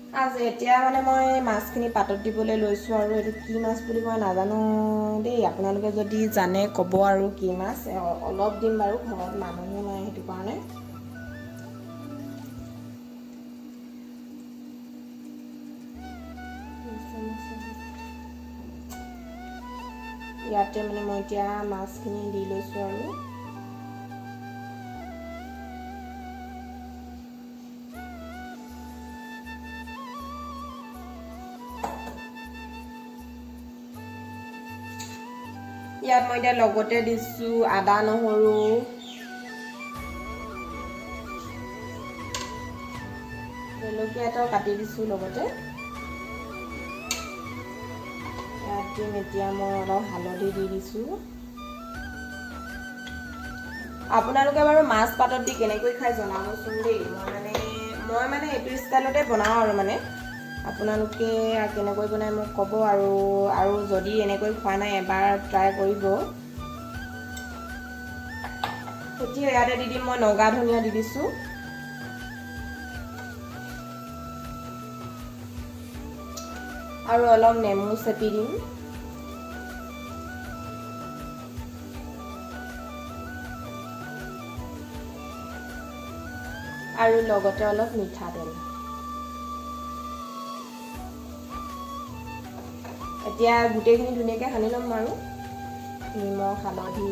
আজি এতিয়া মানে মই মাছখিনি পাতত দিবলৈ লৈছোঁ আৰু এইটো কি মাছ বুলি মই নাজানো দেই। আপোনালোকে যদি জানে ক'ব আৰু কি মাছ। অলপ দিম বাৰু, ঘৰত মানুহো নাই সেইটো কাৰণে। ইয়াতে মানে মই এতিয়া মাছখিনি দি লৈছোঁ আৰু ইয়াত মই এতিয়া লগতে দিছোঁ আদা নহৰু, জলকীয়া এটাও কাটি দিছোঁ লগতে। ইয়াত দিম এতিয়া মই অলপ হালধি দি দিছোঁ। আপোনালোকে বাৰু মাছ পাতত দি কেনেকৈ খাই জনাবচোন দেই। মই মানে এইটো ষ্টাইলতে বনাওঁ আৰু মানে আপোনালোকে কেনেকৈ বনাই মোক ক'ব আৰু যদি এনেকৈ খোৱা নাই এবাৰ ট্ৰাই কৰিব। এতিয়া ইয়াতে দি দিম মই নগা ধনিয়া দি দিছোঁ। আৰু অলপ নেমু চেপি দিম। আৰু লগতে অলপ মিঠাতেল। এতিয়া গোটেইখিনি ধুনীয়াকৈ সানি ল'ম আৰু নিমখ, হালধি,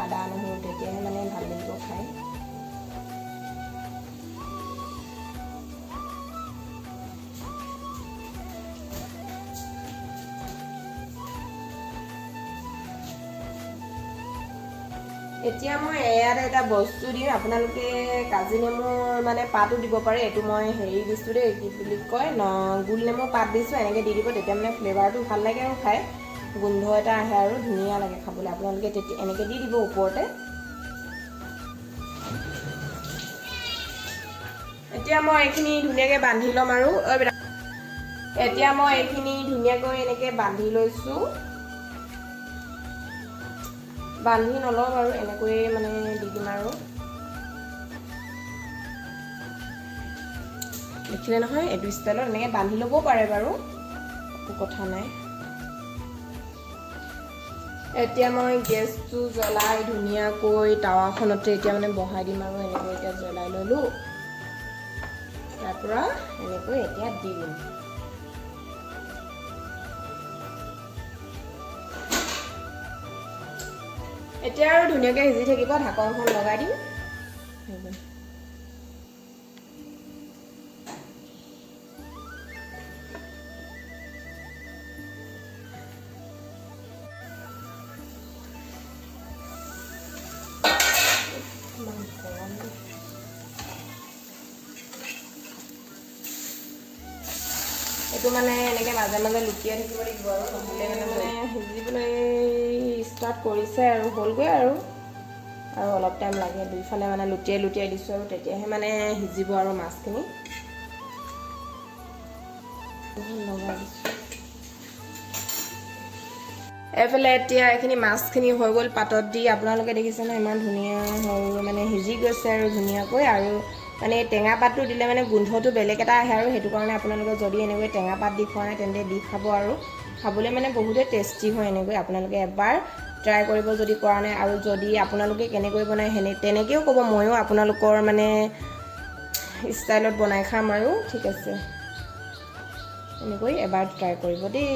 আদা নহৰু, তেতিয়াহে মানে ভাল লাগিব খাই। এতিয়া মই ইয়াত এটা বস্তু দিম। আপোনালোকে কাজি নেমুৰ মানে পাতো দিব পাৰে। এইটো মই হেৰি দিছোঁ দেই, কি বুলি কয়, গোল নেমুৰ পাত দিছোঁ। এনেকৈ দি দিব, তেতিয়া মানে ফ্লেভাৰটো ভাল লাগে আৰু খাই গোন্ধ এটা আহে আৰু ধুনীয়া লাগে খাবলৈ। আপোনালোকে তেতিয়া এনেকৈ দি দিব ওপৰতে। এতিয়া মই এইখিনি ধুনীয়াকৈ বান্ধি ল'ম আৰু এতিয়া মই এইখিনি ধুনীয়াকৈ এনেকৈ বান্ধি লৈছোঁ। বান্ধি নলওঁ বাৰু, এনেকৈয়ে মানে দি দিম আৰু। দেখিলে নহয়, এইটো ষ্টাইলত এনেকৈ বান্ধি ল'বও পাৰে বাৰু, একো কথা নাই। এতিয়া মই গেছটো জ্বলাই ধুনীয়াকৈ টাৱাখনতে এতিয়া মানে বহাই দিম আৰু এনেকৈ এতিয়া জ্বলাই ল'লোঁ। তাৰপৰা এনেকৈ এতিয়া দি দিম। এতিয়া আৰু ধুনীয়াকৈ সিজি থাকিব, ঢাকনখন লগাই দিম। এইটো মানে এনেকৈ মাজে মাজে লুটিয়াই থাকিব লাগিব আৰু নহ'লে মানে সিজিবলৈ ষ্টাৰ্ট কৰিছে আৰু হ'লগৈ আৰু অলপ টাইম লাগে। দুইফালে মানে লুটিয়াই লুটিয়াই দিছোঁ আৰু তেতিয়াহে মানে সিজিব আৰু মাছখিনি। লগাই দিছোঁ। এইফালে এতিয়া এইখিনি মাছখিনি হৈ গ'ল পাতত দি। আপোনালোকে দেখিছে ন, ইমান ধুনীয়া হৈ মানে সিজি গৈছে আৰু ধুনীয়াকৈ। আৰু মানে টেঙা পাতটো দিলে মানে গোন্ধটো বেলেগ এটা আহে আৰু সেইটো কাৰণে আপোনালোকে যদি এনেকৈ টেঙা পাত দি খোৱা নাই তেন্তে দি খাব আৰু খাবলৈ মানে বহুতেই টেষ্টি হয় এনেকৈ। আপোনালোকে এবাৰ ট্ৰাই কৰিব যদি কৰা নাই। আৰু যদি আপোনালোকে কেনেকৈ বনায় তেনেকৈও ক'ব, ময়ো আপোনালোকৰ মানে ষ্টাইলত বনাই খাম আৰু। ঠিক আছে, এনেকৈ এবাৰ ট্ৰাই কৰিব দেই।